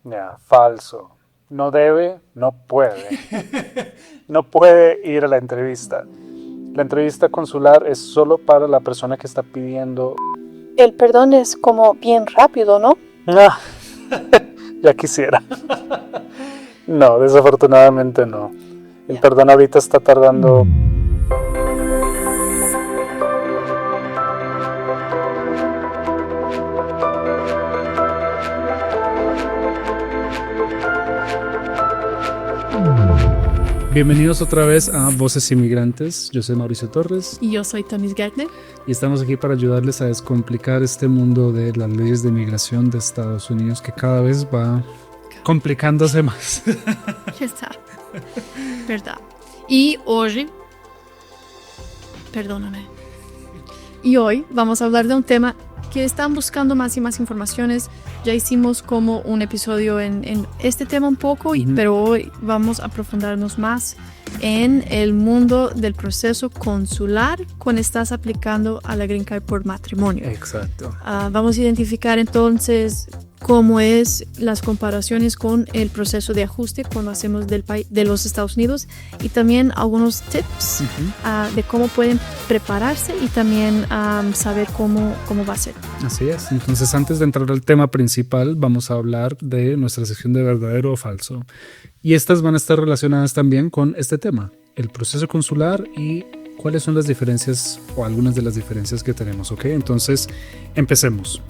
Ya, falso. No debe, no puede. No puede ir a la entrevista. La entrevista consular es solo para la persona que está pidiendo... El perdón es como bien rápido, ¿no? Ah, ya quisiera. No, desafortunadamente no. El perdón ahorita está tardando... Bienvenidos otra vez a Voces Inmigrantes. Yo soy Mauricio Torres. Y yo soy Tamis Gärtner. Y estamos aquí para ayudarles a descomplicar este mundo de las leyes de inmigración de Estados Unidos que cada vez va complicándose más. Ya está. Verdad. Y hoy... Perdóname. Y hoy vamos a hablar de un tema que están buscando más y más informaciones. Ya hicimos como un episodio en este tema un poco, pero hoy vamos a profundarnos más en el mundo del proceso consular cuando estás aplicando a la Green Card por matrimonio. Exacto. Vamos a identificar entonces cómo es las comparaciones con el proceso de ajuste cuando hacemos de los Estados Unidos y también algunos tips de cómo pueden prepararse y también saber cómo va a ser. Así es. Entonces, antes de entrar al tema principal, vamos a hablar de nuestra sección de verdadero o falso. Y estas van a estar relacionadas también con este tema, el proceso consular y cuáles son las diferencias o algunas de las diferencias que tenemos, ¿ok? Entonces, empecemos.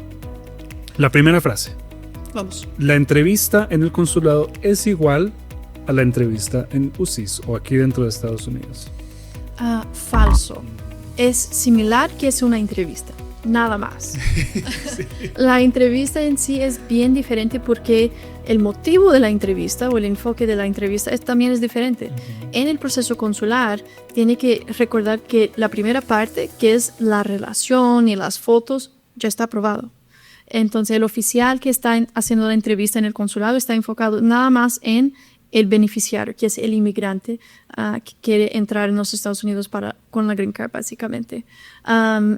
La primera frase. Vamos. La entrevista en el consulado es igual a la entrevista en UCIS o aquí dentro de Estados Unidos. Falso. Es similar que es una entrevista. Nada más. Sí. La entrevista en sí es bien diferente porque el motivo de la entrevista o el enfoque de la entrevista también es diferente. En el proceso consular tiene que recordar que la primera parte, que es la relación y las fotos, ya está aprobado. Entonces el oficial que está haciendo la entrevista en el consulado está enfocado nada más en el beneficiario, que es el inmigrante que quiere entrar en los Estados Unidos con la Green Card básicamente.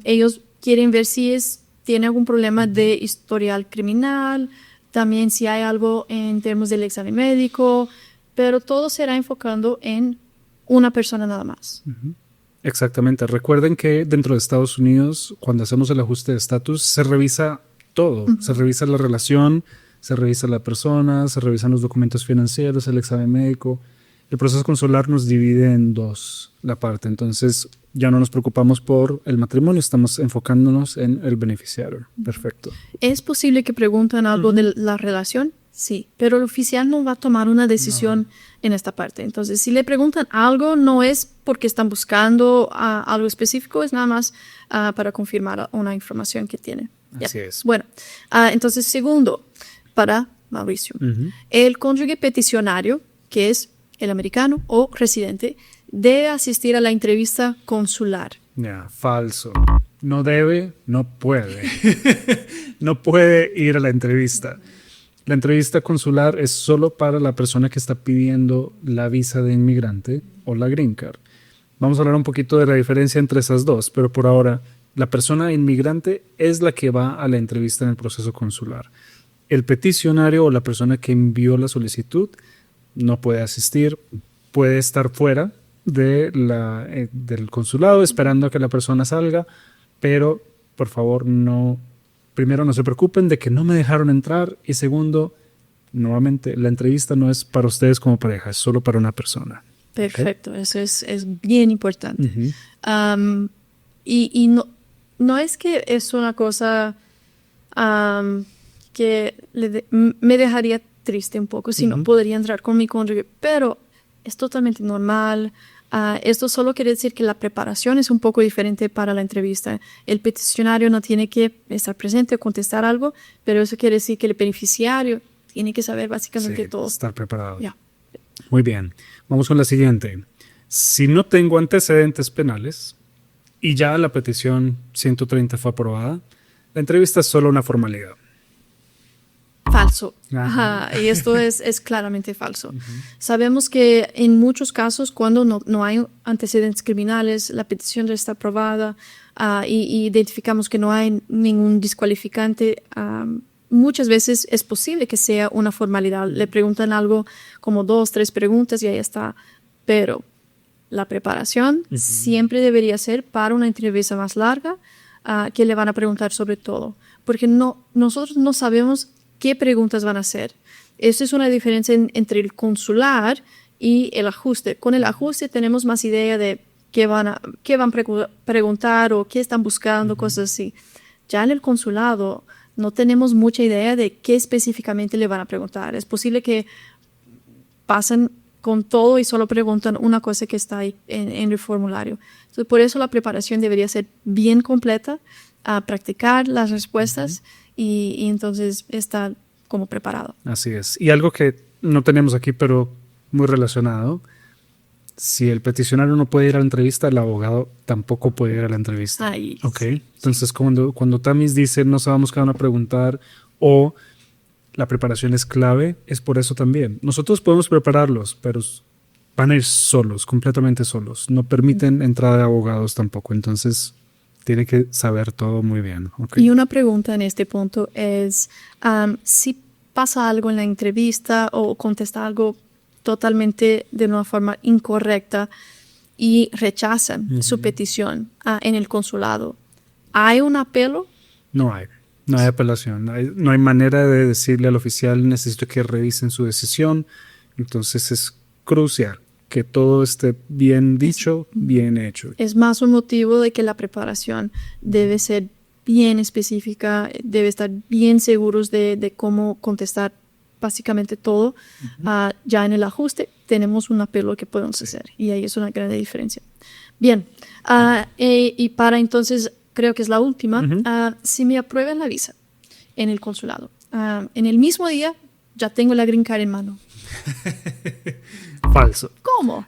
Ellos quieren ver si tiene algún problema de historial criminal, también si hay algo en términos del examen médico, pero todo será enfocando en una persona nada más. Exactamente. Recuerden que dentro de Estados Unidos, cuando hacemos el ajuste de estatus, se revisa todo. Se revisa la relación, se revisa la persona, se revisan los documentos financieros, el examen médico. El proceso consular nos divide en dos la parte. Entonces, ya no nos preocupamos por el matrimonio, estamos enfocándonos en el beneficiario. Perfecto. ¿Es posible que pregunten algo de la relación? Sí, pero el oficial no va a tomar una decisión en esta parte. Entonces, si le preguntan algo, no es porque están buscando algo específico, es nada más para confirmar una información que tiene. Así es. Bueno, entonces, segundo, para Mauricio, el cónyuge peticionario, que es el americano o residente, debe asistir a la entrevista consular. Falso. No debe, no puede. No puede ir a la entrevista. La entrevista consular es solo para la persona que está pidiendo la visa de inmigrante o la Green Card. Vamos a hablar un poquito de la diferencia entre esas dos, pero por ahora, la persona inmigrante es la que va a la entrevista en el proceso consular. El peticionario o la persona que envió la solicitud no puede asistir, puede estar fuera del consulado esperando a que la persona salga, pero por favor primero no se preocupen de que no me dejaron entrar y segundo, nuevamente la entrevista no es para ustedes como pareja, es solo para una persona. Perfecto, ¿okay? Eso es bien importante. Y no es que es una cosa que me dejaría triste un poco si no podría entrar con mi cónyuge, pero es totalmente normal. Esto solo quiere decir que la preparación es un poco diferente para la entrevista. El peticionario no tiene que estar presente o contestar algo, pero eso quiere decir que el beneficiario tiene que saber básicamente todo. Estar preparado. Yeah. Muy bien. Vamos con la siguiente. Si no tengo antecedentes penales y ya la petición 130 fue aprobada, la entrevista es solo una formalidad. Falso. Y esto es claramente falso. Sabemos que en muchos casos, cuando no hay antecedentes criminales, la petición ya está aprobada y identificamos que no hay ningún descualificante, muchas veces es posible que sea una formalidad. Le preguntan algo como 2, 3 preguntas y ahí está. Pero la preparación siempre debería ser para una entrevista más larga, que le van a preguntar sobre todo. Porque nosotros no sabemos qué preguntas van a hacer. Esa es una diferencia entre el consular y el ajuste. Con el ajuste tenemos más idea de qué van a preguntar o qué están buscando, cosas así. Ya en el consulado no tenemos mucha idea de qué específicamente le van a preguntar. Es posible que pasen con todo y solo preguntan una cosa que está ahí en el formulario. Entonces, por eso la preparación debería ser bien completa, a practicar las respuestas y entonces estar como preparado. Así es. Y algo que no tenemos aquí, pero muy relacionado, si el peticionario no puede ir a la entrevista, el abogado tampoco puede ir a la entrevista. Ahí. Ok. Entonces, cuando Tamis dice no sabemos qué van a preguntar o la preparación es clave, es por eso también. Nosotros podemos prepararlos, pero van a ir solos, completamente solos. No permiten entrada de abogados tampoco. Entonces, tiene que saber todo muy bien. Okay. Y una pregunta en este punto es, si pasa algo en la entrevista o contesta algo totalmente de una forma incorrecta y rechazan su petición en el consulado, ¿hay un apelo? No hay apelación. No hay manera de decirle al oficial necesito que revisen su decisión. Entonces es crucial que todo esté bien dicho, bien hecho. Es más un motivo de que la preparación debe ser bien específica, debe estar bien seguros de cómo contestar básicamente todo. Ya en el ajuste tenemos un apelo que podemos hacer y ahí es una gran diferencia. Bien, y para entonces, creo que es la última, si me aprueban la visa en el consulado, en el mismo día ya tengo la green card en mano. Falso. ¿Cómo?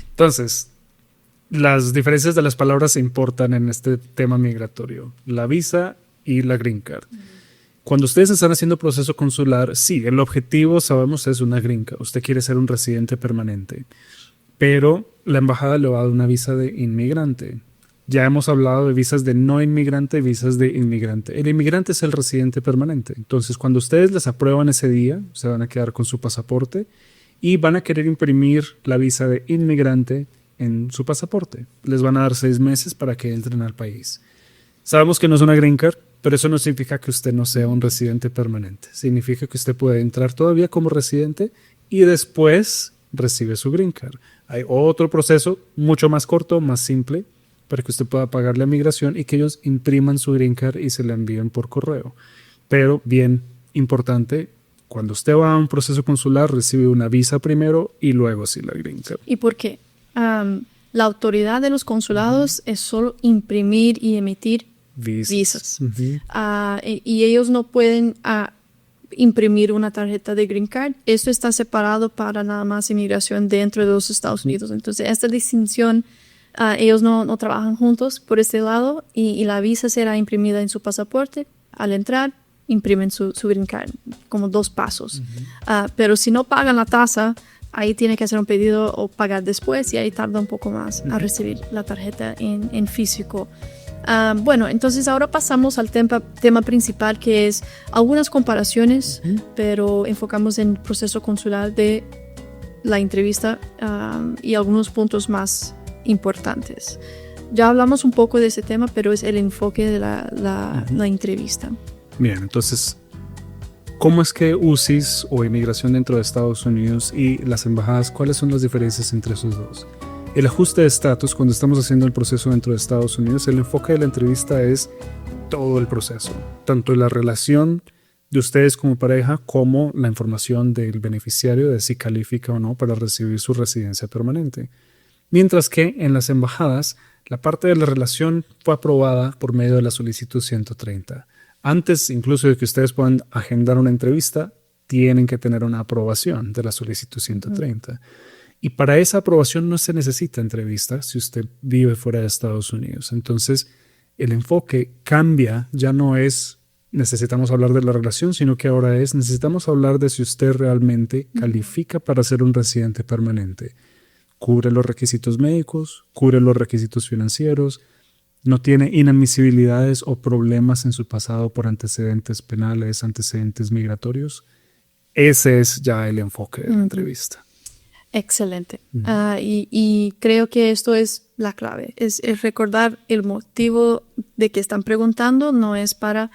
Entonces, las diferencias de las palabras importan en este tema migratorio. La visa y la green card. Cuando ustedes están haciendo proceso consular, sí, el objetivo, sabemos, es una green card. Usted quiere ser un residente permanente. Pero la embajada le va a dar una visa de inmigrante. Ya hemos hablado de visas de no inmigrante y visas de inmigrante. El inmigrante es el residente permanente. Entonces, cuando ustedes les aprueban ese día, se van a quedar con su pasaporte y van a querer imprimir la visa de inmigrante en su pasaporte. Les van a dar 6 meses para que entren al país. Sabemos que no es una green card, pero eso no significa que usted no sea un residente permanente. Significa que usted puede entrar todavía como residente y después recibe su green card. Hay otro proceso mucho más corto, más simple, para que usted pueda pagar la migración y que ellos impriman su green card y se la envíen por correo. Pero bien importante, cuando usted va a un proceso consular, recibe una visa primero y luego sí la green card. ¿Y por qué? La autoridad de los consulados es solo imprimir y emitir visas. Y ellos no pueden imprimir una tarjeta de green card. Esto está separado para nada más inmigración dentro de los Estados Unidos. Entonces, esta distinción, ellos no trabajan juntos por este lado y la visa será imprimida en su pasaporte. Al entrar, imprimen su green card, como 2 pasos. Pero si no pagan la tasa, ahí tiene que hacer un pedido o pagar después y ahí tarda un poco más a recibir la tarjeta en físico. Bueno, entonces ahora pasamos al tema principal, que es algunas comparaciones, pero enfocamos en el proceso consular de la entrevista y algunos puntos más importantes. Ya hablamos un poco de ese tema, pero es el enfoque de la entrevista. Bien, entonces, ¿cómo es que UCIS o inmigración dentro de Estados Unidos y las embajadas, cuáles son las diferencias entre esos dos? El ajuste de estatus, cuando estamos haciendo el proceso dentro de Estados Unidos, el enfoque de la entrevista es todo el proceso, tanto la relación de ustedes como pareja, como la información del beneficiario de si califica o no para recibir su residencia permanente. Mientras que en las embajadas, la parte de la relación fue aprobada por medio de la solicitud 130. Antes incluso de que ustedes puedan agendar una entrevista, tienen que tener una aprobación de la solicitud 130. Y para esa aprobación no se necesita entrevista si usted vive fuera de Estados Unidos. Entonces, el enfoque cambia, ya no es necesitamos hablar de la relación, sino que ahora es necesitamos hablar de si usted realmente califica para ser un residente permanente. Cubre los requisitos médicos, cubre los requisitos financieros, no tiene inadmisibilidades o problemas en su pasado por antecedentes penales, antecedentes migratorios. Ese es ya el enfoque de la entrevista. Excelente. Y creo que esto es la clave. Es recordar el motivo de que están preguntando, no es para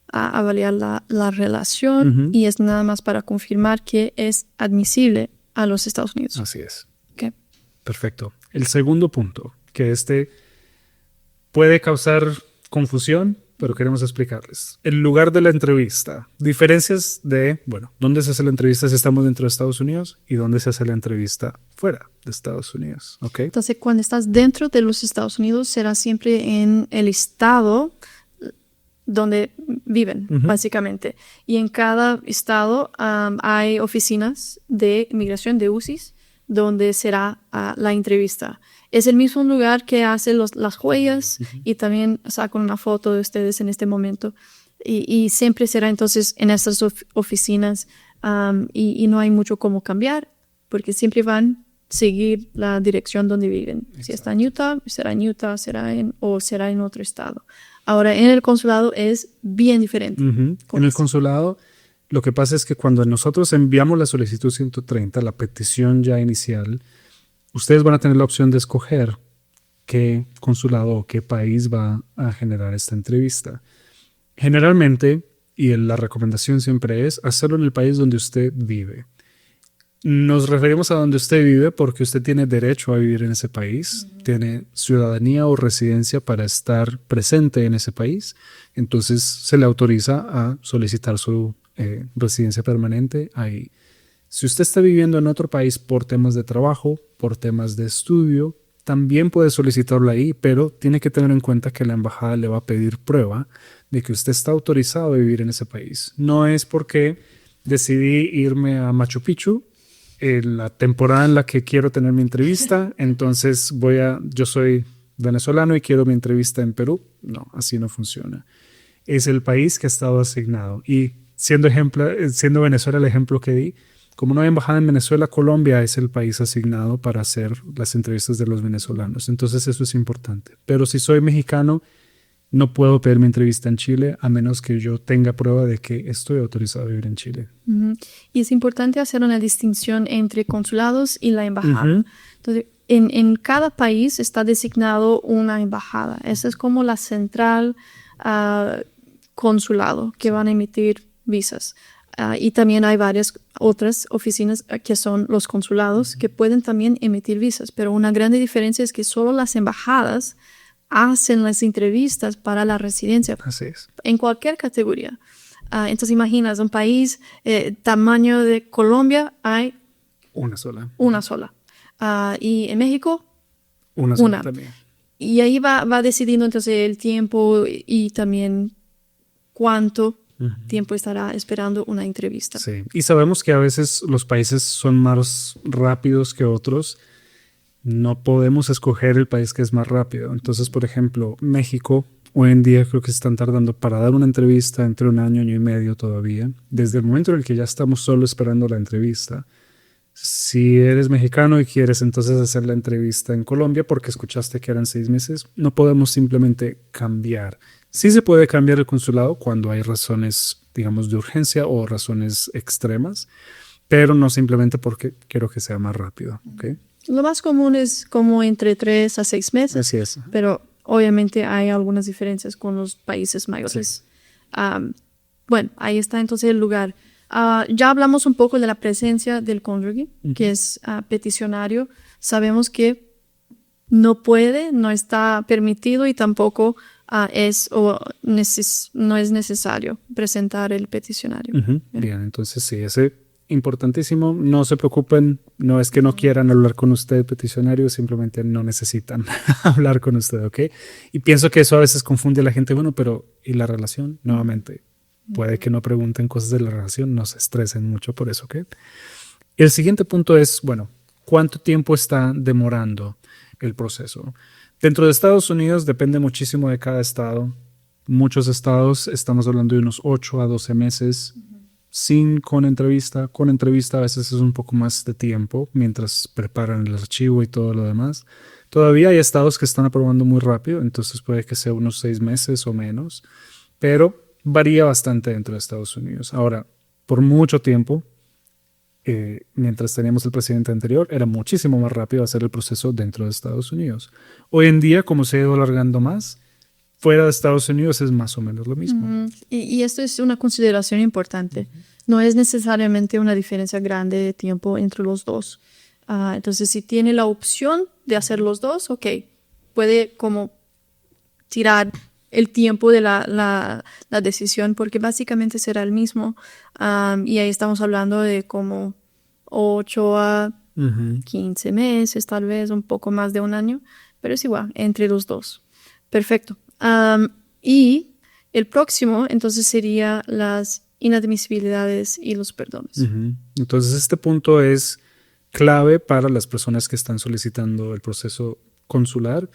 avaliar la relación y es nada más para confirmar que es admisible a los Estados Unidos. Así es. Okay. Perfecto. El segundo punto, que puede causar confusión, pero queremos explicarles. El lugar de la entrevista. Diferencias de, dónde se hace la entrevista si estamos dentro de Estados Unidos y dónde se hace la entrevista fuera de Estados Unidos. ¿Okay? Entonces, cuando estás dentro de los Estados Unidos, será siempre en el estado donde viven, básicamente. Y en cada estado hay oficinas de inmigración, de UCIS, donde será la entrevista. Es el mismo lugar que hace las huellas y también sacan una foto de ustedes en este momento. Y siempre será entonces en estas oficinas y no hay mucho cómo cambiar porque siempre van a seguir la dirección donde viven. Exacto. Si está en Utah, será en otro estado. Ahora, en el consulado es bien diferente. En el consulado, lo que pasa es que cuando nosotros enviamos la solicitud 130, la petición ya inicial, ustedes van a tener la opción de escoger qué consulado o qué país va a generar esta entrevista. Generalmente, y la recomendación siempre es hacerlo en el país donde usted vive. Nos referimos a donde usted vive porque usted tiene derecho a vivir en ese país, tiene ciudadanía o residencia para estar presente en ese país, entonces se le autoriza a solicitar su residencia permanente ahí. Si usted está viviendo en otro país por temas de trabajo, por temas de estudio, también puede solicitarlo ahí, pero tiene que tener en cuenta que la embajada le va a pedir prueba de que usted está autorizado a vivir en ese país. No es porque decidí irme a Machu Picchu en la temporada en la que quiero tener mi entrevista, entonces yo soy venezolano y quiero mi entrevista en Perú. No, así no funciona. Es el país que ha estado asignado. Y siendo Venezuela el ejemplo que di, como no hay embajada en Venezuela, Colombia es el país asignado para hacer las entrevistas de los venezolanos. Entonces eso es importante. Pero si soy mexicano, no puedo pedir mi entrevista en Chile a menos que yo tenga prueba de que estoy autorizado a vivir en Chile. Y es importante hacer una distinción entre consulados y la embajada. Entonces, en cada país está designado una embajada. Esa es como la central consulado que van a emitir visas. Y también hay varias otras oficinas que son los consulados que pueden también emitir visas. Pero una gran diferencia es que solo las embajadas hacen las entrevistas para la residencia. Así es. En cualquier categoría. Entonces imaginas un país tamaño de Colombia, hay una sola. Y en México, una sola también. Y ahí va decidiendo entonces el tiempo y también cuánto tiempo estará esperando una entrevista. Sí, y sabemos que a veces los países son más rápidos que otros. No podemos escoger el país que es más rápido. Entonces, por ejemplo, México, hoy en día creo que están tardando para dar una entrevista entre un año y medio todavía. Desde el momento en el que ya estamos solo esperando la entrevista. Si eres mexicano y quieres entonces hacer la entrevista en Colombia porque escuchaste que eran 6 meses, no podemos simplemente cambiar. Sí se puede cambiar el consulado cuando hay razones, digamos, de urgencia o razones extremas, pero no simplemente porque quiero que sea más rápido, ¿ok? Lo más común es como entre 3 a 6 meses. Así es. Pero obviamente hay algunas diferencias con los países mayores. Sí. Bueno, ahí está entonces el lugar. Ya hablamos un poco de la presencia del cónyuge, que es peticionario. Sabemos que no está permitido y tampoco no es necesario presentar el peticionario. Bien, entonces sí, ese importantísimo. No se preocupen, no es que no quieran hablar con usted, peticionario, simplemente no necesitan hablar con usted, ¿ok? Y pienso que eso a veces confunde a la gente. Bueno, pero ¿y la relación? Nuevamente, puede que no pregunten cosas de la relación, no se estresen mucho por eso, ¿ok? El siguiente punto es, bueno, ¿cuánto tiempo está demorando el proceso? Dentro de Estados Unidos depende muchísimo de cada estado. Muchos estados estamos hablando de unos 8 a 12 meses. Con entrevista. Con entrevista a veces es un poco más de tiempo mientras preparan el archivo y todo lo demás. Todavía hay estados que están aprobando muy rápido, entonces puede que sea unos 6 meses o menos, pero varía bastante dentro de Estados Unidos. Ahora, por mucho tiempo, mientras teníamos el presidente anterior, era muchísimo más rápido hacer el proceso dentro de Estados Unidos. Hoy en día, como se ha ido alargando más, fuera de Estados Unidos es más o menos lo mismo. Y esto es una consideración importante. No es necesariamente una diferencia grande de tiempo entre los dos. Entonces, si tiene la opción de hacer los dos, ok, puede como tirar el tiempo de la decisión, porque básicamente será el mismo. Y ahí estamos hablando de como 8 a 15 meses, tal vez un poco más de un año, pero es igual, entre los dos. Perfecto. Y el próximo, entonces, sería las inadmisibilidades y los perdones. Entonces, este punto es clave para las personas que están solicitando el proceso consular.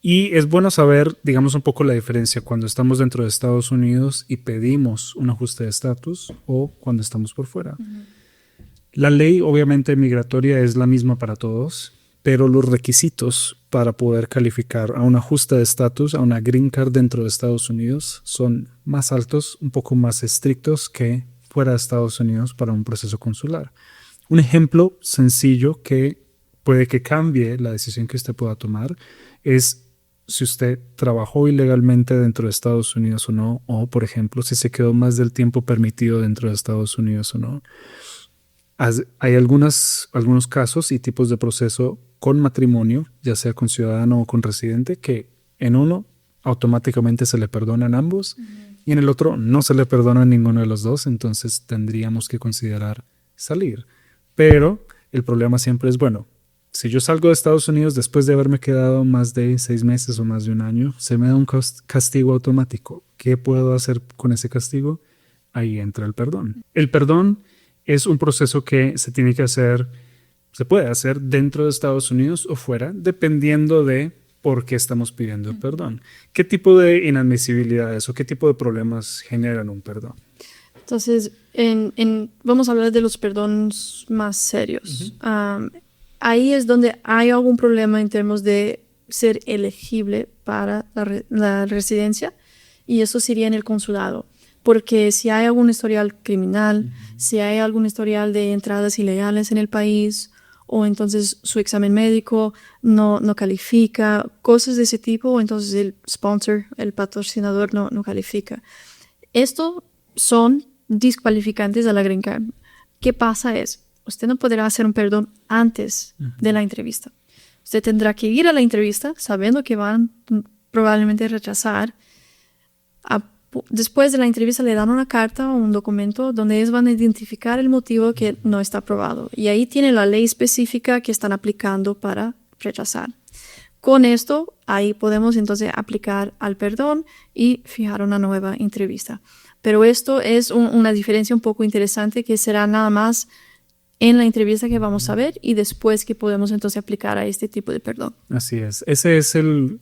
Y es bueno saber, digamos, un poco la diferencia cuando estamos dentro de Estados Unidos y pedimos un ajuste de estatus o cuando estamos por fuera. La ley, obviamente, migratoria es la misma para todos, pero los requisitos para poder calificar a un ajuste de estatus, a una green card dentro de Estados Unidos, son más altos, un poco más estrictos que fuera de Estados Unidos para un proceso consular. Un ejemplo sencillo que puede que cambie la decisión que usted pueda tomar es si usted trabajó ilegalmente dentro de Estados Unidos o no, o por ejemplo, si se quedó más del tiempo permitido dentro de Estados Unidos o no. Hay algunos casos y tipos de proceso con matrimonio, ya sea con ciudadano o con residente, que en uno automáticamente se le perdonan ambos y en el otro no se le perdona a ninguno de los dos, entonces tendríamos que considerar salir. Pero el problema siempre es, bueno, si yo salgo de Estados Unidos después de haberme quedado más de 6 meses o más de un año, se me da un castigo automático. ¿Qué puedo hacer con ese castigo? Ahí entra el perdón. El perdón es un proceso que se tiene que hacer, se puede hacer dentro de Estados Unidos o fuera, dependiendo de por qué estamos pidiendo el perdón. ¿Qué tipo de inadmisibilidades o qué tipo de problemas generan un perdón? Entonces, vamos a hablar de los perdones más serios. Ahí es donde hay algún problema en términos de ser elegible para la residencia, y eso sería en el consulado. Porque si hay algún historial criminal, si hay algún historial de entradas ilegales en el país, o entonces su examen médico no califica, cosas de ese tipo, o entonces el sponsor, el patrocinador no califica. Esto son descualificantes a la green card. ¿Qué pasa? Usted no podrá hacer un perdón antes de la entrevista. Usted tendrá que ir a la entrevista sabiendo que van probablemente a rechazar. Después de la entrevista le dan una carta o un documento donde ellos van a identificar el motivo que no está aprobado. Y ahí tiene la ley específica que están aplicando para rechazar. Con esto, ahí podemos entonces aplicar al perdón y fijar una nueva entrevista. Pero esto es una diferencia un poco interesante que será nada más en la entrevista que vamos a ver y después que podemos entonces aplicar a este tipo de perdón. Así es. Ese es el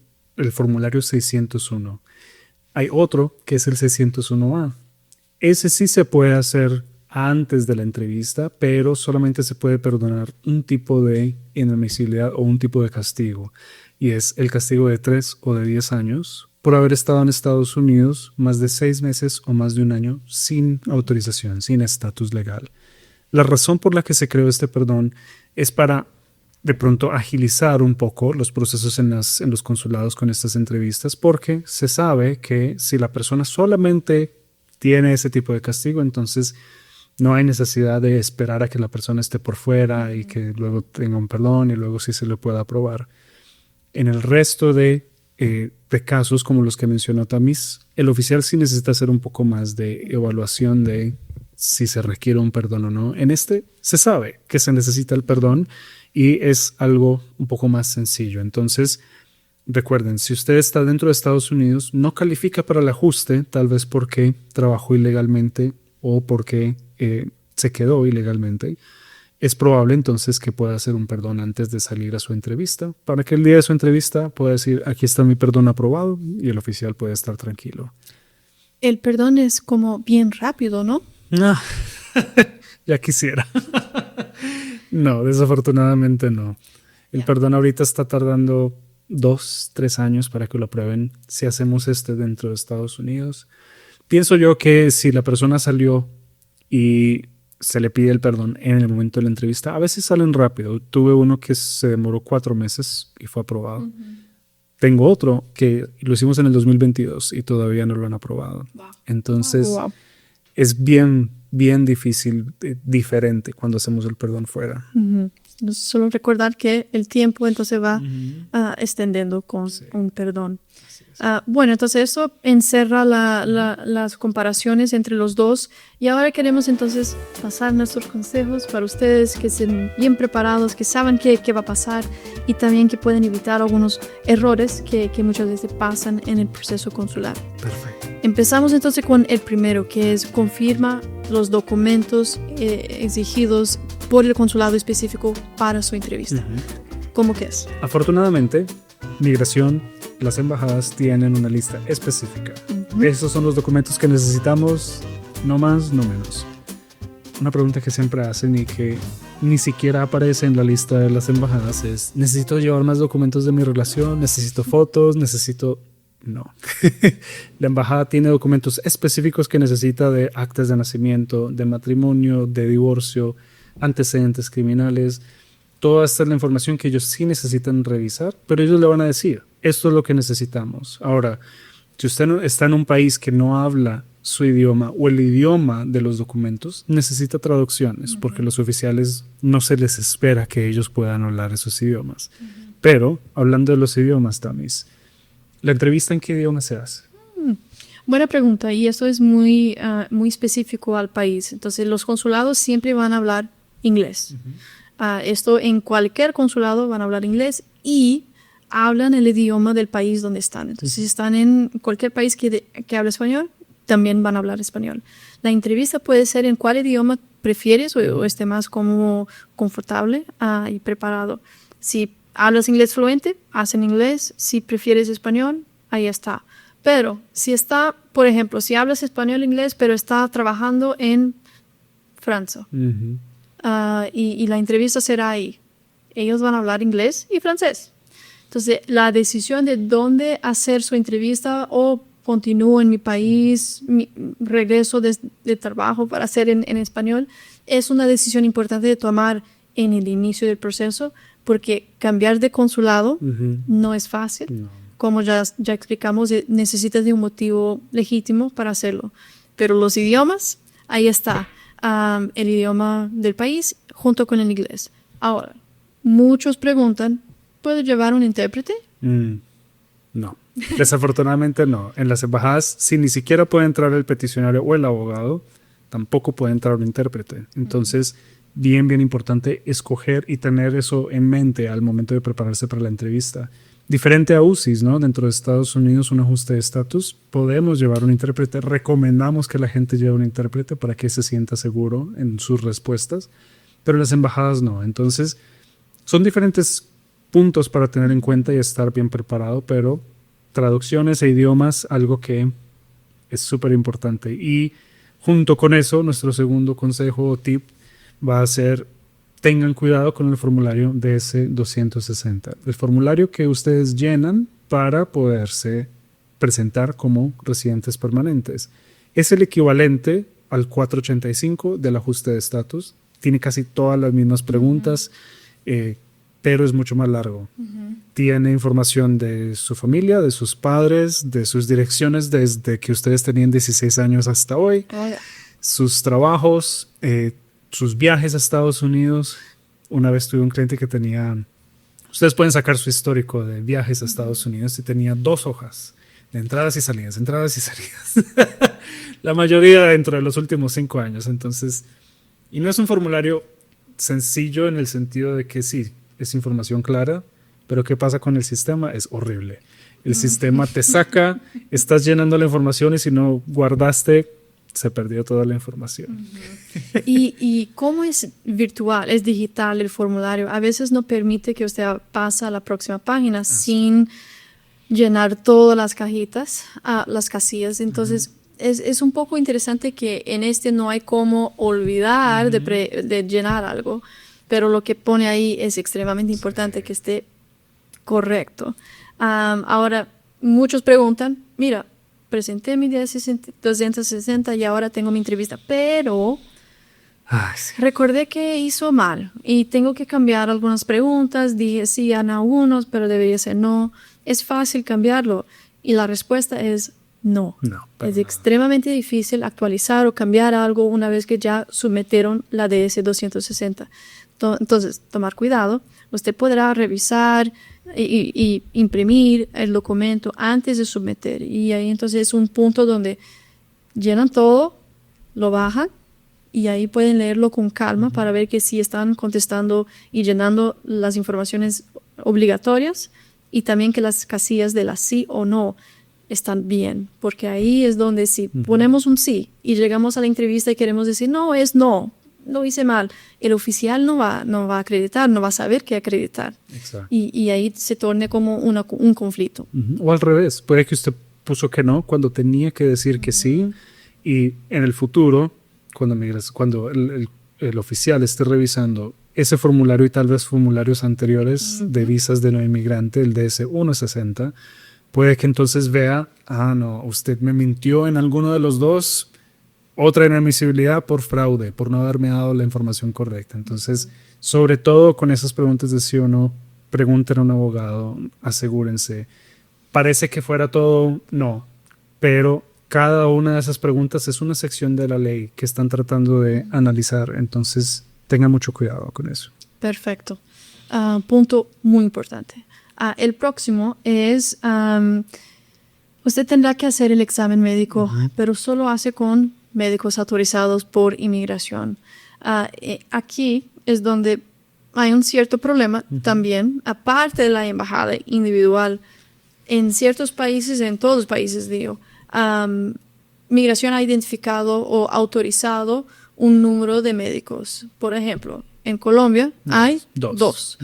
formulario 601. Hay otro que es el 601A. Ese sí se puede hacer antes de la entrevista, pero solamente se puede perdonar un tipo de inadmisibilidad o un tipo de castigo. Y es el castigo de 3 o de 10 años por haber estado en Estados Unidos más de 6 meses o más de un año sin autorización, sin estatus legal. La razón por la que se creó este perdón es para de pronto agilizar un poco los procesos en los consulados con estas entrevistas, porque se sabe que si la persona solamente tiene ese tipo de castigo, entonces no hay necesidad de esperar a que la persona esté por fuera y que luego tenga un perdón y luego sí se le pueda aprobar. En el resto de casos como los que mencionó Tamis, el oficial sí necesita hacer un poco más de evaluación de si se requiere un perdón o no. En este se sabe que se necesita el perdón y es algo un poco más sencillo. Entonces, recuerden, si usted está dentro de Estados Unidos, no califica para el ajuste, tal vez porque trabajó ilegalmente o porque se quedó ilegalmente. Es probable entonces que pueda hacer un perdón antes de salir a su entrevista, para que el día de su entrevista pueda decir, aquí está mi perdón aprobado, y el oficial puede estar tranquilo. El perdón es como bien rápido, ¿no? No, ya quisiera. No, desafortunadamente no. El perdón ahorita está tardando 2, 3 años para que lo aprueben si hacemos dentro de Estados Unidos. Pienso yo que si la persona salió y se le pide el perdón en el momento de la entrevista, a veces salen rápido. Tuve uno que se demoró 4 meses y fue aprobado. Tengo otro que lo hicimos en el 2022 y todavía no lo han aprobado. Entonces, es bien difícil, diferente cuando hacemos el perdón fuera. Solo recordar que el tiempo entonces va extendiendo con un perdón. Bueno, entonces eso encerra las comparaciones entre los dos y ahora queremos entonces pasar nuestros consejos para ustedes que estén bien preparados, que saben qué va a pasar y también que pueden evitar algunos errores que muchas veces pasan en el proceso consular. Perfecto. Empezamos entonces con el primero, que es confirma los documentos exigidos por el consulado específico para su entrevista. ¿Cómo que es? Afortunadamente, Migración, las embajadas tienen una lista específica. Esos son los documentos que necesitamos, no más, no menos. Una pregunta que siempre hacen y que ni siquiera aparece en la lista de las embajadas es: ¿necesito llevar más documentos de mi relación? ¿Necesito fotos? ¿Necesito...? No. La embajada tiene documentos específicos que necesita de actas de nacimiento, de matrimonio, de divorcio, antecedentes criminales. Toda esta es la información que ellos sí necesitan revisar, pero ellos le van a decir, esto es lo que necesitamos. Ahora, si usted está en un país que no habla su idioma o el idioma de los documentos, necesita traducciones, porque los oficiales no se les espera que ellos puedan hablar esos idiomas. Pero, hablando de los idiomas, Tamis, ¿la entrevista en qué idioma se hace? Buena pregunta, y esto es muy específico al país. Entonces, los consulados siempre van a hablar inglés. Esto en cualquier consulado van a hablar inglés y hablan el idioma del país donde están. Entonces, si están en cualquier país que habla español, también van a hablar español. La entrevista puede ser en cuál idioma prefieres o esté más como confortable y preparado. Si hablas inglés fluente, haz en inglés. Si prefieres español, ahí está. Pero si está, por ejemplo, si hablas español e inglés, pero está trabajando en Francia, y la entrevista será ahí, ellos van a hablar inglés y francés. Entonces, la decisión de dónde hacer su entrevista o continúo en mi país, regreso de trabajo para hacer en español, es una decisión importante de tomar en el inicio del proceso, porque cambiar de consulado no es fácil. No. Como ya explicamos, necesitas de un motivo legítimo para hacerlo. Pero los idiomas, ahí está. El idioma del país junto con el inglés. Ahora, muchos preguntan, ¿puedo llevar un intérprete? No, desafortunadamente no. En las embajadas, si ni siquiera puede entrar el peticionario o el abogado, tampoco puede entrar un intérprete. Entonces, bien importante escoger y tener eso en mente al momento de prepararse para la entrevista. Diferente a UCIS, ¿no? Dentro de Estados Unidos, un ajuste de estatus, podemos llevar un intérprete. Recomendamos que la gente lleve un intérprete para que se sienta seguro en sus respuestas, pero las embajadas no. Entonces, son diferentes puntos para tener en cuenta y estar bien preparado, pero traducciones e idiomas, algo que es súper importante. Y junto con eso, nuestro segundo consejo o tip va a ser: tengan cuidado con el formulario DS-260, el formulario que ustedes llenan para poderse presentar como residentes permanentes. Es el equivalente al 485 del ajuste de estatus. Tiene casi todas las mismas preguntas, pero es mucho más largo. Tiene información de su familia, de sus padres, de sus direcciones desde que ustedes tenían 16 años hasta hoy, sus trabajos, sus viajes a Estados Unidos. Una vez tuve un cliente que tenía, ustedes pueden sacar su histórico de viajes a Estados Unidos, y tenía 2 hojas de entradas y salidas. La mayoría dentro de los últimos 5 años. Entonces, y no es un formulario sencillo en el sentido de que sí, es información clara, pero ¿qué pasa con el sistema? Es horrible. El sistema te saca, estás llenando la información y si no guardaste, se perdió toda la información. ¿Y cómo es virtual, es digital el formulario? A veces no permite que usted pase a la próxima página sin llenar todas las cajitas, las casillas. Entonces, es un poco interesante que en no hay cómo olvidar de llenar algo. pero lo que pone ahí es extremadamente importante que esté correcto. Ahora, muchos preguntan, mira, presenté mi 260 y ahora tengo mi entrevista, pero recordé que hizo mal y tengo que cambiar algunas preguntas, dije sí en algunos, pero debería ser no. ¿Es fácil cambiarlo? Y la respuesta es no. Es extremadamente difícil actualizar o cambiar algo una vez que ya sometieron la DS-260. Entonces, tomar cuidado. Usted podrá revisar y imprimir el documento antes de someter. Y ahí entonces es un punto donde llenan todo, lo bajan y ahí pueden leerlo con calma para ver que sí están contestando y llenando las informaciones obligatorias y también que las casillas de la sí o no están bien, porque ahí es donde si ponemos un sí y llegamos a la entrevista y queremos decir no, es no, lo hice mal, el oficial no va a acreditar, no va a saber qué acreditar. Y ahí se torne como un conflicto. O al revés, puede que usted puso que no cuando tenía que decir que sí, y en el futuro, cuando el oficial esté revisando ese formulario y tal vez formularios anteriores de visas de no inmigrante, el DS-160, puede que entonces vea, no, usted me mintió en alguno de los dos, otra inadmisibilidad por fraude, por no haberme dado la información correcta. Entonces, sobre todo con esas preguntas de sí o no, pregunten a un abogado, asegúrense. Parece que fuera todo no, pero cada una de esas preguntas es una sección de la ley que están tratando de analizar, entonces tengan mucho cuidado con eso. Perfecto. Punto muy importante. El próximo es, usted tendrá que hacer el examen médico, pero solo hace con médicos autorizados por inmigración. Aquí es donde hay un cierto problema también, aparte de la embajada individual. En ciertos países, en todos los países, digo, migración ha identificado o autorizado un número de médicos. Por ejemplo, en Colombia hay dos.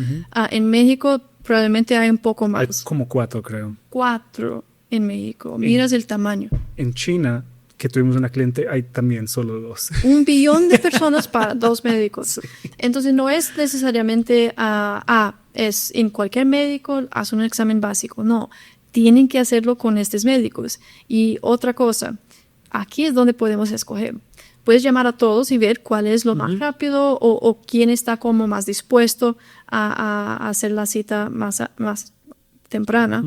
En México probablemente hay un poco más. Hay como 4, creo. 4 en México. Miras el tamaño. En China, que tuvimos una cliente, hay también solo 2. 1 billón de personas para 2 médicos. Sí. Entonces no es necesariamente es en cualquier médico, haz un examen básico. No, tienen que hacerlo con estos médicos. Y otra cosa, aquí es donde podemos escoger. Puedes llamar a todos y ver cuál es lo más rápido o quién está como más dispuesto a hacer la cita más temprana.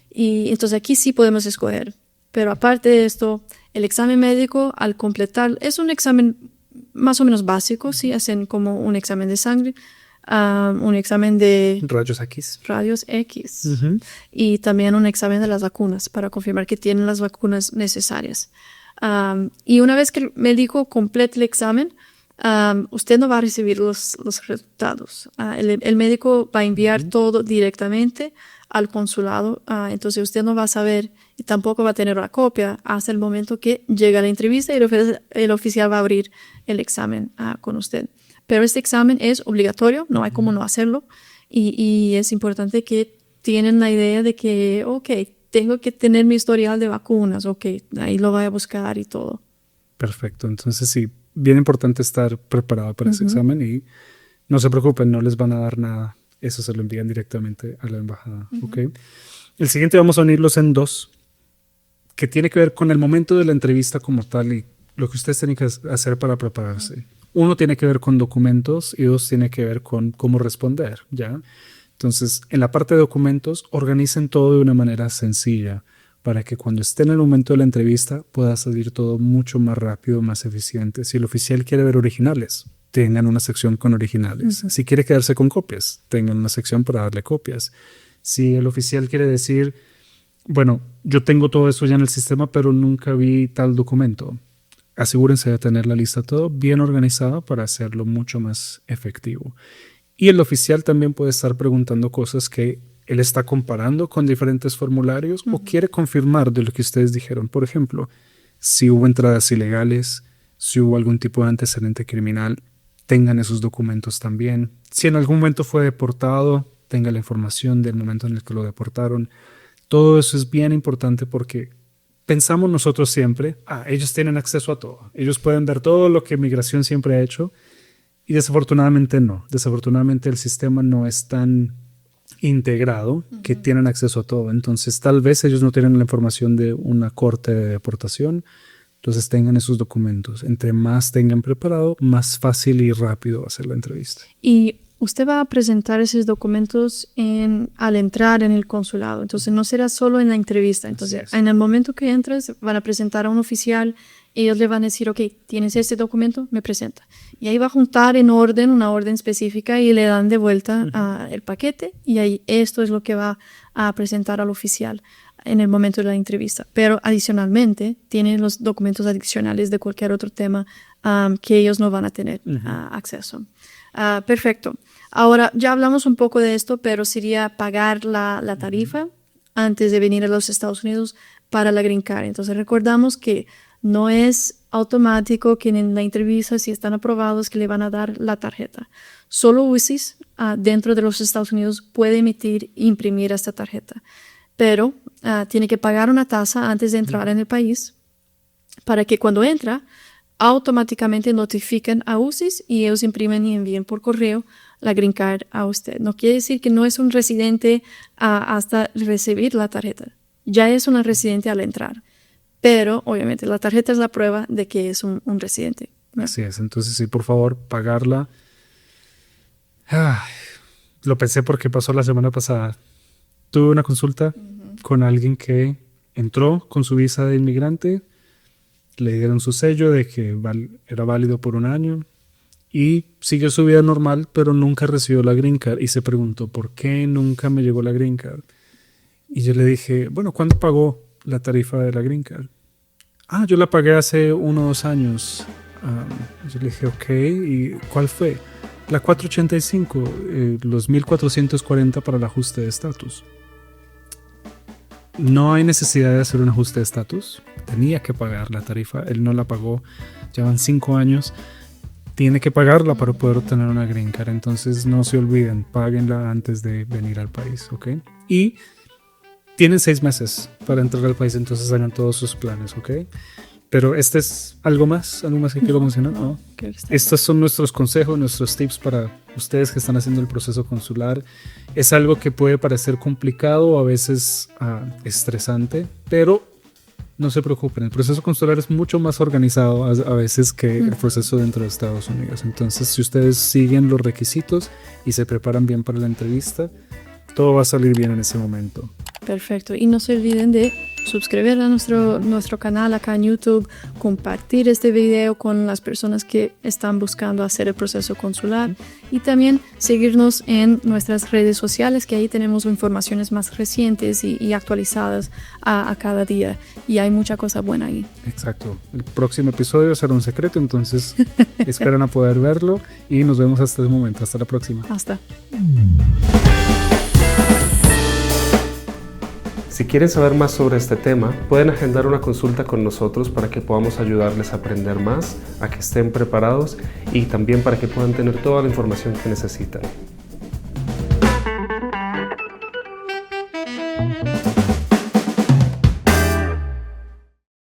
Y entonces aquí sí podemos escoger. Pero aparte de esto, el examen médico al completar es un examen más o menos básico. Sí, hacen como un examen de sangre, un examen de rayos X. Y también un examen de las vacunas para confirmar que tienen las vacunas necesarias. Y una vez que el médico complete el examen, usted no va a recibir los resultados. El médico va a enviar todo directamente al consulado, entonces usted no va a saber y tampoco va a tener la copia hasta el momento que llega la entrevista y el oficial va a abrir el examen con usted. Pero este examen es obligatorio, no hay cómo no hacerlo, y es importante que tienen la idea de que, tengo que tener mi historial de vacunas, ahí lo voy a buscar y todo. Perfecto, entonces sí, bien importante estar preparado para ese examen y no se preocupen, no les van a dar nada, eso se lo envían directamente a la embajada. El siguiente vamos a unirlos en 2, que tiene que ver con el momento de la entrevista como tal y lo que ustedes tienen que hacer para prepararse. 1 tiene que ver con documentos y 2 tiene que ver con cómo responder, ¿ya? Entonces, en la parte de documentos, organicen todo de una manera sencilla para que cuando esté en el momento de la entrevista pueda salir todo mucho más rápido, más eficiente. Si el oficial quiere ver originales, tengan una sección con originales. Si quiere quedarse con copias, tengan una sección para darle copias. Si el oficial quiere decir, bueno, yo tengo todo eso ya en el sistema, pero nunca vi tal documento, asegúrense de tener la lista todo bien organizada para hacerlo mucho más efectivo. Y el oficial también puede estar preguntando cosas que él está comparando con diferentes formularios o quiere confirmar de lo que ustedes dijeron. Por ejemplo, si hubo entradas ilegales, si hubo algún tipo de antecedente criminal, tengan esos documentos también. Si en algún momento fue deportado, tenga la información del momento en el que lo deportaron. Todo eso es bien importante porque pensamos nosotros siempre, ellos tienen acceso a todo. Ellos pueden ver todo lo que migración siempre ha hecho. Y desafortunadamente no. Desafortunadamente el sistema no es tan integrado que tienen acceso a todo. Entonces tal vez ellos no tienen la información de una corte de deportación, entonces tengan esos documentos. Entre más tengan preparado, más fácil y rápido va a ser la entrevista. Y usted va a presentar esos documentos al entrar en el consulado. Entonces no será solo en la entrevista. Entonces en el momento que entres van a presentar a un oficial. Ellos le van a decir, ok, tienes este documento, me presenta. Y ahí va a juntar en orden, una orden específica, y le dan de vuelta el paquete. Y ahí esto es lo que va a presentar al oficial en el momento de la entrevista. Pero adicionalmente, tienen los documentos adicionales de cualquier otro tema que ellos no van a tener acceso. Perfecto. Ahora, ya hablamos un poco de esto, pero sería pagar la tarifa antes de venir a los Estados Unidos para la Green Card. Entonces, recordamos que no es automático que en la entrevista, si están aprobados, que le van a dar la tarjeta. Solo UCIS dentro de los Estados Unidos puede emitir e imprimir esta tarjeta. Pero tiene que pagar una tasa antes de entrar en el país para que cuando entra, automáticamente notifiquen a UCIS y ellos imprimen y envíen por correo la Green Card a usted. No quiere decir que no es un residente hasta recibir la tarjeta. Ya es una residente al entrar. Pero, obviamente, la tarjeta es la prueba de que es un residente, ¿no? Así es. Entonces, sí, por favor, pagarla. Lo pensé porque pasó la semana pasada. Tuve una consulta con alguien que entró con su visa de inmigrante, le dieron su sello de que era válido por 1 año y siguió su vida normal, pero nunca recibió la Green Card y se preguntó, ¿por qué nunca me llegó la Green Card? Y yo le dije, bueno, ¿cuándo pagó la tarifa de la Green Card? Yo la pagué hace 1 o 2 años. Yo le dije, ok, ¿y cuál fue? La 485, los 1.440 para el ajuste de estatus. No hay necesidad de hacer un ajuste de estatus. Tenía que pagar la tarifa. Él no la pagó. Llevan 5 años. Tiene que pagarla para poder obtener una Green Card. Entonces no se olviden, páguenla antes de venir al país, ¿ok? Y tienen 6 meses para entrar al país, entonces hagan todos sus planes, ¿ok? Pero este es algo más que quiero mencionar, ¿no? Estos son nuestros consejos, nuestros tips para ustedes que están haciendo el proceso consular. Es algo que puede parecer complicado o a veces estresante, pero no se preocupen, el proceso consular es mucho más organizado a veces que el proceso dentro de Estados Unidos. Entonces, si ustedes siguen los requisitos y se preparan bien para la entrevista, todo va a salir bien en ese momento. Perfecto. Y no se olviden de suscribir a nuestro canal acá en YouTube, compartir este video con las personas que están buscando hacer el proceso consular y también seguirnos en nuestras redes sociales, que ahí tenemos informaciones más recientes y actualizadas a cada día. Y hay mucha cosa buena ahí. Exacto. El próximo episodio será un secreto, entonces esperan a poder verlo y nos vemos hasta el momento. Hasta la próxima. Hasta. Si quieren saber más sobre este tema, pueden agendar una consulta con nosotros para que podamos ayudarles a aprender más, a que estén preparados y también para que puedan tener toda la información que necesitan.